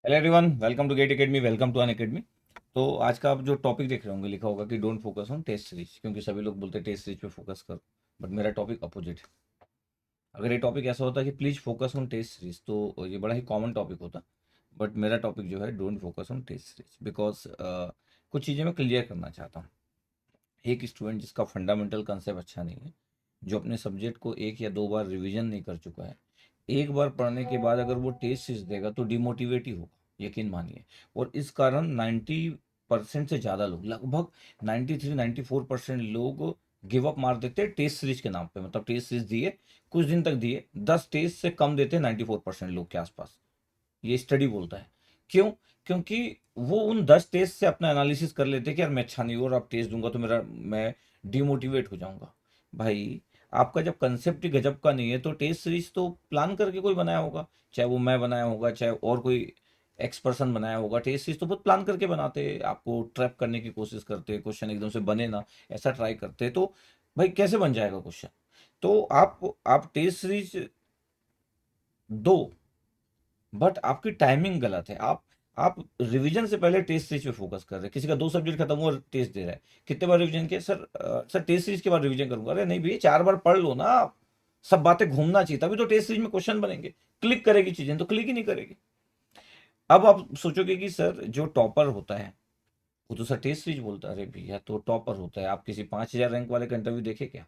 Hello everyone, welcome to get academy, welcome to Unacademy. तो आज का आप जो टॉपिक देख रहे होंगे लिखा होगा कि don't focus on test series, क्योंकि सभी लोग बोलते हैं टेस्ट सीरीज पे फोकस करो। बट मेरा टॉपिक अपोजिट है। अगर ये टॉपिक ऐसा होता कि please focus on test series, तो ये बड़ा ही कॉमन टॉपिक होता। बट मेरा टॉपिक जो है don't focus on test series because कुछ चीज़ें मैं क्लियर करना चाहता हूँ। एक स्टूडेंट जिसका फंडामेंटल कंसेप्ट अच्छा नहीं है, जो अपने सब्जेक्ट को एक या दो बार रिवीजन नहीं कर चुका है, एक बार पढ़ने के बाद अगर वो टेस्ट सीरीज देगा तो डिमोटिवेट ही होगा, यकीन मानिए। और इस कारण 90% से ज़्यादा लोग, लगभग 93-94% लोग गिव अप मार देते हैं टेस्ट सीरीज के नाम पे। मतलब टेस्ट सीरीज दिए, कुछ दिन तक दिए, 10 टेस्ट से कम देते हैं 94% लोग के आसपास। ये स्टडी बोलता है। क्यों? क्योंकि वो उन 10 टेस्ट से अपना एनालिसिस कर लेते हैं कि यार मैं अच्छा नहीं हूँ और अब टेस्ट दूंगा तो मैं डिमोटिवेट हो जाऊंगा। भाई, आपका जब कंसेप्ट ही गजब का नहीं है तो टेस्ट सीरीज तो प्लान करके कोई बनाया होगा। चाहे वो मैं बनाया होगा, चाहे और कोई एक्स पर्सन बनाया होगा। टेस्ट सीरीज तो बहुत प्लान करके बनाते हैं, आपको ट्रैप करने की कोशिश करते हैं, क्वेश्चन एकदम से बने ना ऐसा ट्राई करते हैं। तो भाई कैसे बन जाएगा क्वेश्चन? तो आप टेस्ट सीरीज दो, बट आपकी टाइमिंग गलत है। आप रिवीजन से पहले टेस्ट सीरीज पे फोकस कर रहे हैं। किसी का 2 सब्जेक्ट खत्म हुआ, टेस्ट दे रहा है, कितने बार रिवीजन किया? सर सर टेस्ट सीरीज के बाद रिवीजन करूंगा। अरे नहीं भैया, 4 बार पढ़ लो ना आप। सब बातें घूमना चाहिए, तभी तो टेस्ट सीरीज में क्वेश्चन बनेंगे। क्लिक करेगी चीजें, तो क्लिक ही नहीं करेगी। अब आप सोचोगे कि सर जो टॉपर होता है वो तो सर टेस्ट सीरीज बोलता है। अरे भैया, तो टॉपर होता है। आप किसी 5,000 रैंक वाले का इंटरव्यू देखे क्या?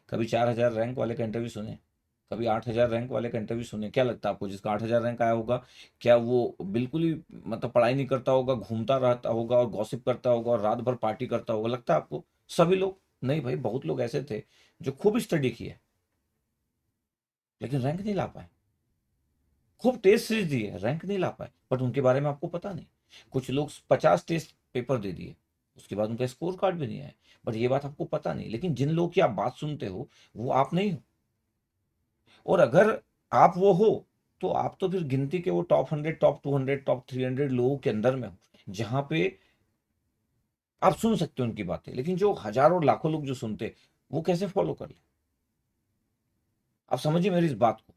कभी 4,000 रैंक वाले का इंटरव्यू सुने? कभी 8,000 रैंक वाले का इंटरव्यू सुने? क्या लगता है आपको, जिसका 8,000 रैंक आया होगा, क्या वो बिल्कुल ही मतलब पढ़ाई नहीं करता होगा, घूमता रहता होगा और गॉसिप करता होगा और रात भर पार्टी करता होगा? लगता है आपको सभी लोग? नहीं भाई, बहुत लोग ऐसे थे जो खूब स्टडी किए लेकिन रैंक नहीं ला पाए। खूब टेस्ट सीरीज दिए, रैंक नहीं ला पाए, बट उनके बारे में आपको पता नहीं। कुछ लोग 50 टेस्ट पेपर दे दिए, उसके बाद उनका स्कोर कार्ड भी नहीं आया, बट ये बात आपको पता नहीं। लेकिन जिन लोगों की आप बात सुनते हो वो आप नहीं हो। और अगर आप वो हो तो आप तो फिर गिनती के वो टॉप 100, टॉप 200, टॉप 300 लोगों के अंदर में हो, जहां पे आप सुन सकते हो उनकी बातें। लेकिन जो हजारों लाखों लोग जो सुनते, वो कैसे फॉलो कर ले? आप समझिए मेरी इस बात को।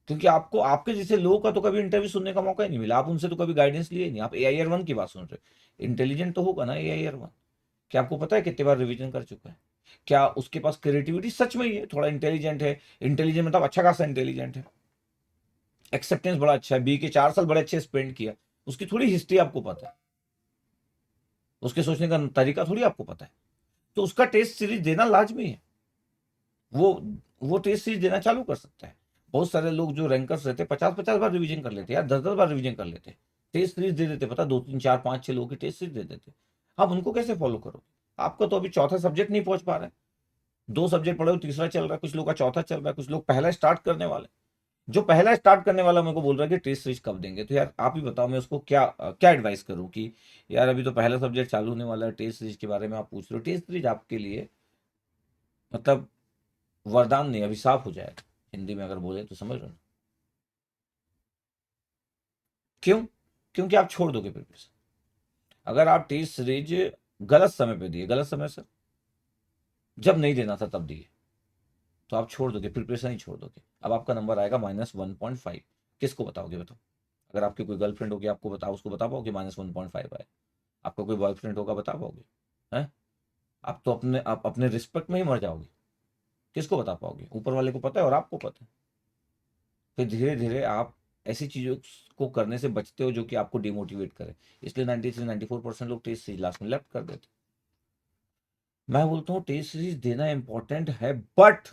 क्योंकि आपको आपके जैसे लोगों का तो कभी इंटरव्यू सुनने का मौका ही नहीं मिला, आप उनसे तो कभी गाइडेंस लिए ही नहीं। आप AIR 1 की बात सुन रहे हो, इंटेलिजेंट तो होगा ना AIR 1। क्या आपको पता है कितने बार रिवीजन कर चुका है? क्या उसके पास क्रिएटिविटी सच में ही है? थोड़ा इंटेलिजेंट है, इंटेलिजेंट मतलब अच्छा खासा इंटेलिजेंट है, एक्सेप्टेंस बड़ा अच्छा है, BE के 4 साल बड़े अच्छे स्पेंड किया, उसकी थोड़ी हिस्ट्री आपको पता है, उसके सोचने का तरीका थोड़ी आपको पता है। तो उसका टेस्ट सीरीज देना लाजमी है। वो वो टेस्ट सीरीज देना चालू कर सकता है। बहुत सारे लोग जो रैंकर्स रहते 50-50 बार रिवीजन कर लेते यार, 10-10 बार रिवीजन कर लेते, टेस्ट सीरीज दे देते। पता, 2-3-4-5-6 लोगों की टेस्ट सीरीज दे देते। आप उनको कैसे फॉलो करो? आपका तो अभी चौथा सब्जेक्ट नहीं पहुंच पा रहा है। 2 सब्जेक्ट पढ़े हो, तीसरा चल रहा है, कुछ लोग का चौथा चल रहा है, कुछ लोग पहला स्टार्ट करने वाले। जो पहला स्टार्ट करने वाला मेरे को बोल रहा है कि टेस्ट सीरीज कब देंगे, तो यार आप ही बताओ, मैं उसको क्या क्या एडवाइस करूं कि यार अभी तो पहला सब्जेक्ट चालू होने वाला है, टेस्ट सीरीज के बारे में आप पूछ रहे हो। टेस्ट सीरीज आपके लिए मतलब वरदान नहीं, अभिशाप हो जाएगा, हिंदी में अगर बोले तो, समझ रहे हो ना? क्यों? क्योंकि आप छोड़ दोगे प्रिपरेशन। अगर आप टेस्ट सीरीज गलत समय पे दिए, गलत समय से जब नहीं देना था तब दिए, तो आप छोड़ दोगे, प्रिपरेशन ही छोड़ दोगे। अब आपका नंबर आएगा -1.5। किसको बताओगे बताओ? अगर आपकी कोई गर्लफ्रेंड होगी, आपको बताओ, उसको बता पाओगे -1.5 आए? आपका कोई बॉयफ्रेंड होगा, बता पाओगे? हैं? आप अपने रिस्पेक्ट में ही मर जाओगे। किसको बता पाओगे? ऊपर वाले को पता है और आपको पता है। फिर धीरे धीरे आप ऐसी चीजों को करने से बचते हो जो कि आपको डिमोटिवेट करे। इसलिए 93-94% लोग टेस्ट सीरीज लास्ट में लेफ्ट कर देते। मैं बोलता हूँ टेस्ट सीरीज देना इंपॉर्टेंट है, बट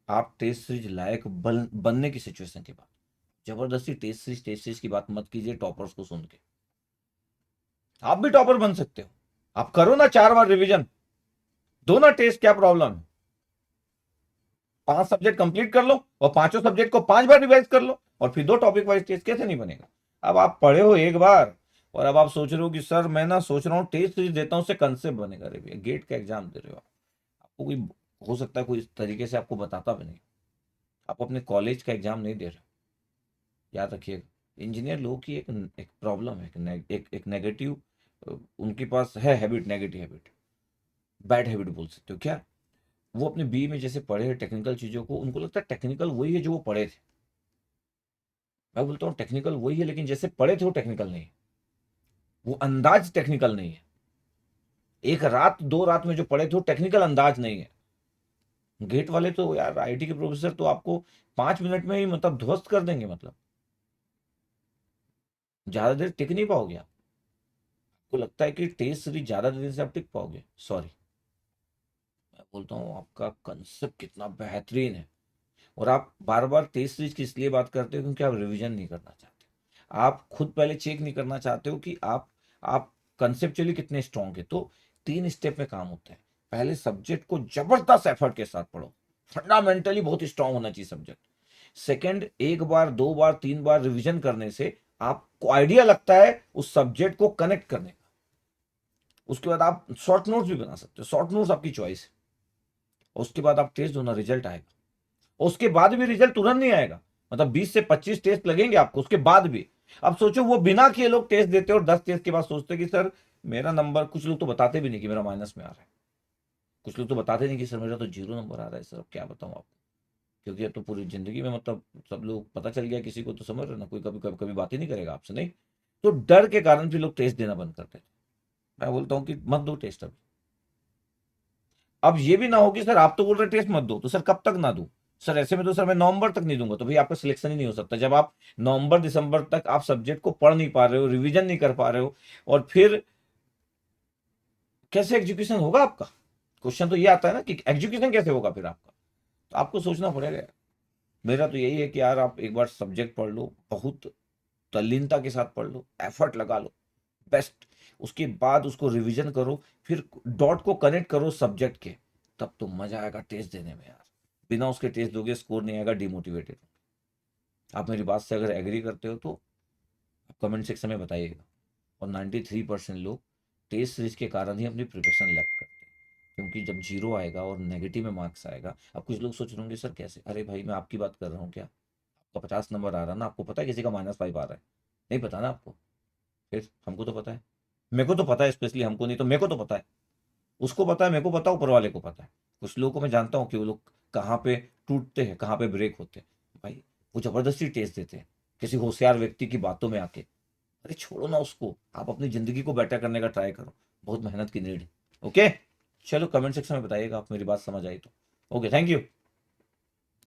आप टेस्ट सीरीज लायक बनने की सिचुएशन के बाद जबरदस्ती टेस्ट सीरीज की बात मत कीजिए टॉपर्स को सुन के। आप भी टॉपर बन सकते हो। आप करो ना 4 बार रिवीजन, दो ना टेस्ट, क्या प्रॉब्लम है? 5 सब्जेक्ट कंप्लीट कर लो और पांचों सब्जेक्ट को 5 बार रिवाइज कर लो और फिर 2 टॉपिक वाइज टेस्ट। कैसे नहीं बनेगा? अब आप पढ़े हो एक बार और अब आप सोच रहे हो कि सर मैं ना सोच रहा हूँ टेस्ट सीरीज देता हूँ, उससे कंसेप्ट बनेगा। अरे भैया, गेट का एग्जाम दे रहे हो आप। आपको कोई, हो सकता है कोई इस तरीके से आपको बताता भी नहीं। आप अपने कॉलेज का एग्जाम नहीं दे रहे हो, याद रखिएगा। इंजीनियर लोगों की एक प्रॉब्लम है, एक नेगेटिव उनके पास है habit, negative habit, bad habit बोल सकते हो क्या। वो अपने BE में जैसे पढ़े हैं टेक्निकल चीज़ों को, उनको लगता है टेक्निकल वही है जो वो पढ़े थे। मैं बोलता हूँ टेक्निकल वही है, लेकिन जैसे पढ़े थे वो टेक्निकल नहीं है, वो अंदाज टेक्निकल नहीं है। एक रात दो रात में जो पढ़े थे वो टेक्निकल अंदाज नहीं है। गेट वाले तो यार आईटी के प्रोफेसर तो आपको 5 मिनट में ही मतलब ध्वस्त कर देंगे, मतलब ज्यादा देर टिक नहीं पाओगे आप। आपको लगता है कि टेस्ट सीरीज ज्यादा देर से आप टिक पाओगे? सॉरी, मैं बोलता हूँ आपका कंसेप्ट कितना बेहतरीन है। और आप बार बार टेस्ट सीरीज की इसलिए बात करते हो क्योंकि आप रिवीजन नहीं करना चाहते, आप खुद पहले चेक नहीं करना चाहते हो कि आप कंसेप्चुअली कितने स्ट्रांग है। तो 3 स्टेप में काम होता है। पहले सब्जेक्ट को जबरदस्त एफर्ट के साथ पढ़ो, फंडामेंटली बहुत स्ट्रांग होना चाहिए सब्जेक्ट। सेकंड, एक बार दो बार तीन बार रिवीजन करने से आपको आइडिया लगता है उस सब्जेक्ट को कनेक्ट करने का। उसके बाद आप शॉर्ट नोट्स भी बना सकते हो, शॉर्ट नोट्स आपकी चॉइस है। उसके बाद आप टेस्ट दो ना, रिजल्ट आएगा। उसके बाद भी रिजल्ट तुरंत नहीं आएगा, मतलब 20 से 25 टेस्ट लगेंगे आपको उसके बाद भी। अब सोचो वो बिना किए लोग टेस्ट देते और 10 टेस्ट के बाद सोचते कि सर मेरा नंबर, कुछ लोग तो बताते भी नहीं कि मेरा माइनस में आ रहा है, कुछ लोग तो बताते नहीं कि सर मेरा तो 0 नंबर आ रहा है। सर अब क्या बताऊं आपको, क्योंकि अब तो पूरी जिंदगी में मतलब सब लोग पता चल गया किसी को, तो समझ रहे ना, कोई कभी कभी कभी बात ही नहीं करेगा आपसे, नहीं। तो डर के कारण भी लोग टेस्ट देना बंद करते थे। मैं बोलता हूँ कि मत दो टेस्ट अब ये भी ना हो कि सर आप तो बोल रहे टेस्ट मत दो, तो सर कब तक ना दूं? सर ऐसे में तो सर मैं नवंबर तक नहीं दूंगा, तो भाई आपका सिलेक्शन ही नहीं हो सकता जब आप नवंबर दिसंबर तक आप सब्जेक्ट को पढ़ नहीं पा रहे हो, रिवीजन नहीं कर पा रहे हो। और फिर कैसे एग्जीक्यूशन होगा आपका? क्वेश्चन तो ये आता है ना कि एग्जीक्यूशन कैसे होगा फिर आपका? तो आपको सोचना पड़ेगा। मेरा तो यही है कि यार आप एक बार सब्जेक्ट पढ़ लो, बहुत तल्लीनता के साथ पढ़ लो, एफर्ट लगा लो बेस्ट। उसके बाद उसको रिवीजन करो, फिर डॉट को कनेक्ट करो सब्जेक्ट के, तब तो मजा आएगा टेस्ट देने में यार। बिना उसके टेस्ट दोगे स्कोर नहीं आएगा, डिमोटिवेटेड। आप मेरी बात से अगर एग्री करते हो तो कमेंट सेक्शन में बताइएगा। और 93% लोग टेस्ट सीरीज के कारण ही अपनी प्रिपरेशन लेफ्ट करते हैं, क्योंकि जब जीरो आएगा और नेगेटिव में मार्क्स आएगा। अब कुछ लोग सोच रहे होंगे सर कैसे, अरे भाई मैं आपकी बात कर रहा हूँ क्या? आपका 50 नंबर आ रहा ना, आपको पता है किसी का -5 आ रहा है? नहीं पता ना आपको? फिर हमको तो पता है, मेरे को तो पता है, स्पेशली हमको नहीं तो मेरे को तो पता है, उसको पता है, मेरे को पता है, ऊपर वाले को पता है। कुछ लोगों को मैं जानता हूँ कि वो लोग कहाँ पे टूटते हैं, कहाँ पे ब्रेक होते हैं। भाई वो जबरदस्ती टेस्ट देते हैं किसी होशियार व्यक्ति की बातों में आके। अरे छोड़ो ना उसको, आप अपनी जिंदगी को बेटर करने का ट्राई करो, बहुत मेहनत की नीड है। ओके, चलो कमेंट सेक्शन में बताइएगा आप मेरी बात समझ आई तो। Okay, thank you.